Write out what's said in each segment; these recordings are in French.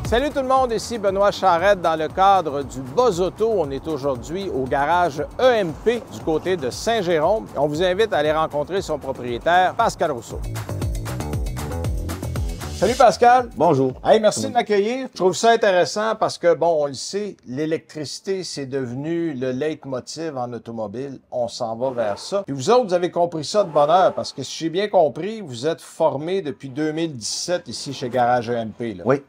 Salut tout le monde, ici Benoît Charette. Dans le cadre du Buzz Auto, on est aujourd'hui au garage EMP du côté de Saint-Jérôme. On vous invite à aller rencontrer son propriétaire, Pascal Rousseau. Salut Pascal. Bonjour. Hey, merci de m'accueillir. Je trouve ça intéressant parce que, bon, on le sait, l'électricité, c'est devenu le leitmotiv en automobile. On s'en va vers ça. Puis vous autres, vous avez compris ça de bonne heure parce que si j'ai bien compris, vous êtes formé depuis 2017 ici chez Garage EMP. Là. Oui.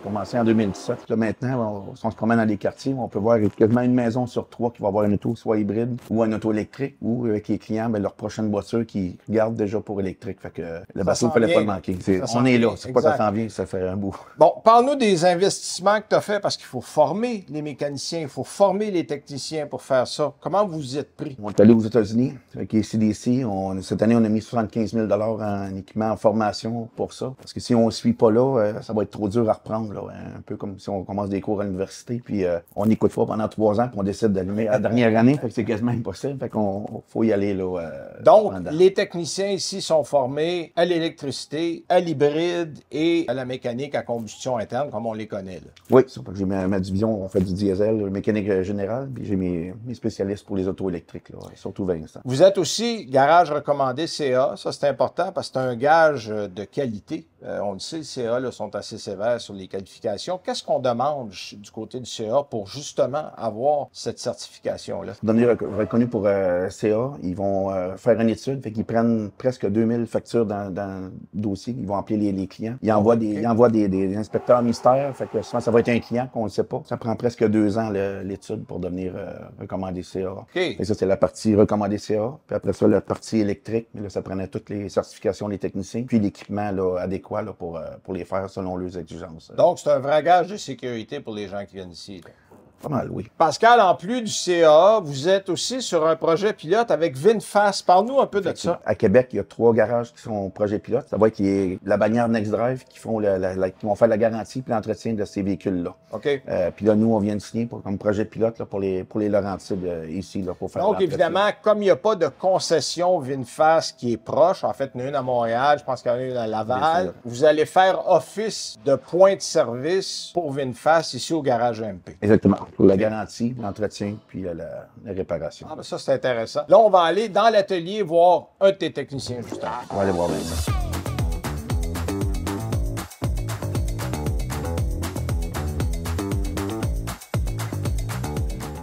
Commencé en 2017. Là, maintenant, si on se promène dans les quartiers, on peut voir quasiment une maison sur 3 qui va avoir un auto soit hybride ou un auto électrique, ou avec les clients, bien, leur prochaine voiture qui regardent déjà pour électrique. Fait que le bateau ne fallait pas le manquer. On est là. C'est pas ça s'en vient, ça fait un bout. Bon, parle-nous des investissements que tu as fait parce qu'il faut former les mécaniciens, il faut former les techniciens pour faire ça. Comment vous y êtes pris? On est allé aux États-Unis avec les CDC. Cette année, on a mis 75 000 en équipement en formation pour ça. Parce que si on ne suit pas là, ça va être trop dur à reprendre. Là, un peu comme si on commence des cours à l'université, puis on n'écoute pas pendant 3 ans, puis on décide d'allumer à la dernière année, fait que c'est quasiment impossible, fait qu'on faut y aller là. Donc, les techniciens ici sont formés à l'électricité, à l'hybride et à la mécanique à combustion interne, comme on les connaît. Là. Oui, j'ai ma division, on fait du diesel, mécanique générale, puis j'ai mes spécialistes pour les autos électriques, là, surtout Vincent. Vous êtes aussi garage recommandé CA, ça c'est important parce que c'est un gage de qualité. On le sait, les CA là, sont assez sévères sur les qualifications. Qu'est-ce qu'on demande du côté du CA pour justement avoir cette certification-là? Devenir reconnu pour CA, ils vont faire une étude, fait qu'ils prennent presque 2000 factures dans le dossier, ils vont appeler les clients. Ils envoient, des inspecteurs mystères, fait que souvent ça va être un client qu'on ne sait pas. Ça prend presque 2 ans l'étude pour devenir recommandé CA. Okay. Et ça, c'est la partie recommandé CA. Puis après ça, la partie électrique, mais là, ça prenait toutes les certifications des techniciens, puis l'équipement adéquat là, pour les faire selon leurs exigences. Donc, c'est un vrai gage de sécurité pour les gens qui viennent ici. Là. Pas mal, oui. Pascal, en plus du CA, vous êtes aussi sur un projet pilote avec VinFast. Parle-nous un peu de ça. À Québec, il y a 3 garages qui sont projet pilote. Ça va être la bannière Next Drive qui vont faire la garantie et l'entretien de ces véhicules-là. OK. Puis là, nous, on vient de signer comme projet pilote là, pour les Laurentides ici, là, pour faire. Donc, évidemment, comme il n'y a pas de concession VinFast qui est proche, en fait, il y en a une à Montréal, je pense qu'il y en a une à Laval, vous allez faire office de point de service pour VinFast ici au garage EMP. Exactement. Pour la garantie, l'entretien, puis la réparation. Ah, ben ça, c'est intéressant. Là, on va aller dans l'atelier voir un de tes techniciens, justement. On va aller voir Vincent.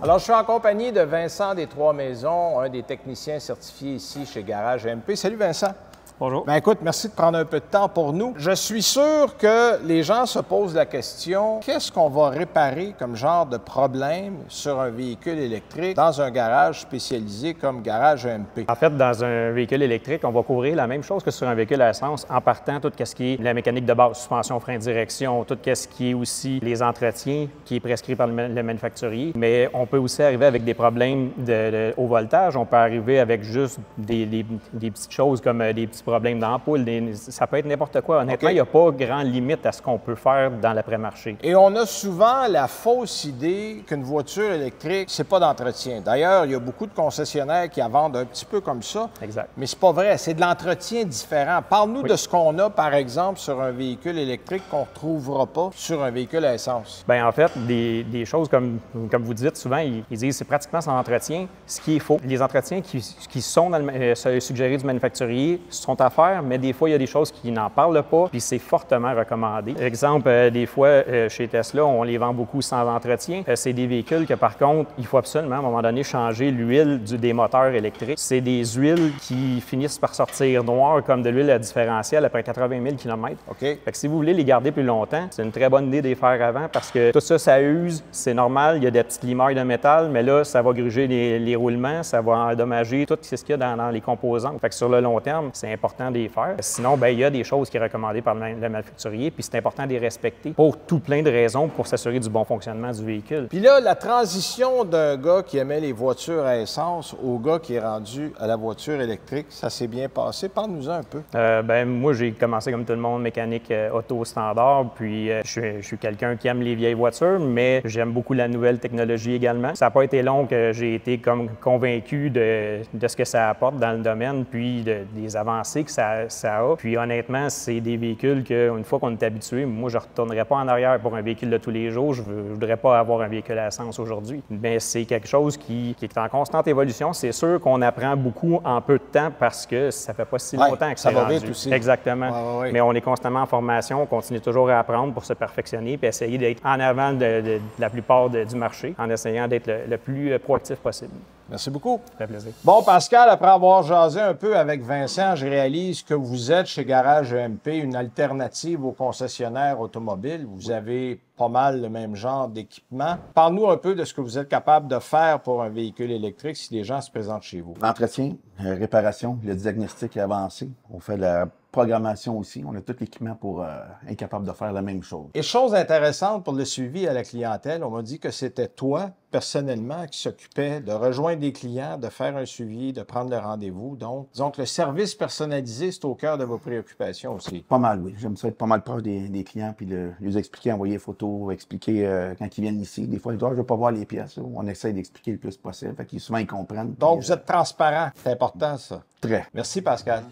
Alors, je suis en compagnie de Vincent des Trois Maisons, un des techniciens certifiés ici chez Garage EMP. Salut, Vincent. Bonjour. Ben écoute, merci de prendre un peu de temps pour nous. Je suis sûr que les gens se posent la question, qu'est-ce qu'on va réparer comme genre de problème sur un véhicule électrique dans un garage spécialisé comme Garage EMP? En fait, dans un véhicule électrique, on va couvrir la même chose que sur un véhicule à essence en partant tout ce qui est la mécanique de base, suspension, frein, direction, tout ce qui est aussi les entretiens qui est prescrit par le manufacturier. Mais on peut aussi arriver avec des problèmes de haut voltage. On peut arriver avec juste des petites choses comme des petits problèmes d'ampoule, ça peut être n'importe quoi. Honnêtement, il n'y a pas grand limite à ce qu'on peut faire dans l'après-marché. Et on a souvent la fausse idée qu'une voiture électrique, c'est pas d'entretien. D'ailleurs, il y a beaucoup de concessionnaires qui la vendent un petit peu comme ça. Exact. Mais c'est pas vrai, c'est de l'entretien différent. Parle-nous de ce qu'on a, par exemple, sur un véhicule électrique qu'on ne retrouvera pas sur un véhicule à essence. Bien, en fait, des choses comme vous dites souvent, ils disent c'est pratiquement sans entretien, ce qui est faux. Les entretiens qui sont suggérés du manufacturier sont à faire, mais des fois, il y a des choses qui n'en parlent pas, puis c'est fortement recommandé. Exemple, des fois, chez Tesla, on les vend beaucoup sans entretien. C'est des véhicules que, par contre, il faut absolument, à un moment donné, changer l'huile des moteurs électriques. C'est des huiles qui finissent par sortir noires comme de l'huile à différentiel après 80 000 km. OK. Fait que si vous voulez les garder plus longtemps, c'est une très bonne idée de les faire avant parce que tout ça, ça use, c'est normal, il y a des petites limailles de métal, mais là, ça va gruger les roulements, ça va endommager tout ce qu'il y a dans les composants. Fait que sur le long terme, c'est important de les faire. Sinon, bien, il y a des choses qui sont recommandées par le manufacturier, puis c'est important de les respecter pour tout plein de raisons pour s'assurer du bon fonctionnement du véhicule. Puis là, la transition d'un gars qui aimait les voitures à essence au gars qui est rendu à la voiture électrique, ça s'est bien passé. Parle-nous-en un peu. Moi, j'ai commencé comme tout le monde, mécanique auto standard, puis je suis quelqu'un qui aime les vieilles voitures, mais j'aime beaucoup la nouvelle technologie également. Ça n'a pas été long que j'ai été comme convaincu de ce que ça apporte dans le domaine, puis des avancées l'avancée que ça a. Puis honnêtement, c'est des véhicules qu'une fois qu'on est habitué, moi, je ne retournerai pas en arrière pour un véhicule de tous les jours. Je ne voudrais pas avoir un véhicule à essence aujourd'hui. Mais c'est quelque chose qui est en constante évolution. C'est sûr qu'on apprend beaucoup en peu de temps parce que ça fait pas si longtemps que ça va rendu. vite aussi. Exactement. Mais on est constamment en formation, on continue toujours à apprendre pour se perfectionner puis essayer d'être en avant de la plupart du marché en essayant d'être le plus proactif possible. Merci beaucoup. Ça fait plaisir. Bon, Pascal, après avoir jasé un peu avec Vincent, je réalise que vous êtes chez Garage EMP une alternative aux concessionnaires automobiles. Vous avez pas mal le même genre d'équipement. Parle-nous un peu de ce que vous êtes capable de faire pour un véhicule électrique si les gens se présentent chez vous. L'entretien, réparation, le diagnostic est avancé. On fait de la programmation aussi. On a tout l'équipement pour être capable de faire la même chose. Et chose intéressante pour le suivi à la clientèle, on m'a dit que c'était toi, personnellement, qui s'occupait de rejoindre des clients, de faire un suivi, de prendre le rendez-vous. Donc, disons que le service personnalisé, c'est au cœur de vos préoccupations aussi. Pas mal, oui. J'aime ça être pas mal proche des clients, puis les expliquer, envoyer des photos, expliquer quand ils viennent ici. Des fois, ils disent « je veux pas voir les pièces. » On essaie d'expliquer le plus possible. Fait qu'ils souvent, ils comprennent. Donc, vous êtes transparent. C'est important, ça. Très. Merci, Pascal.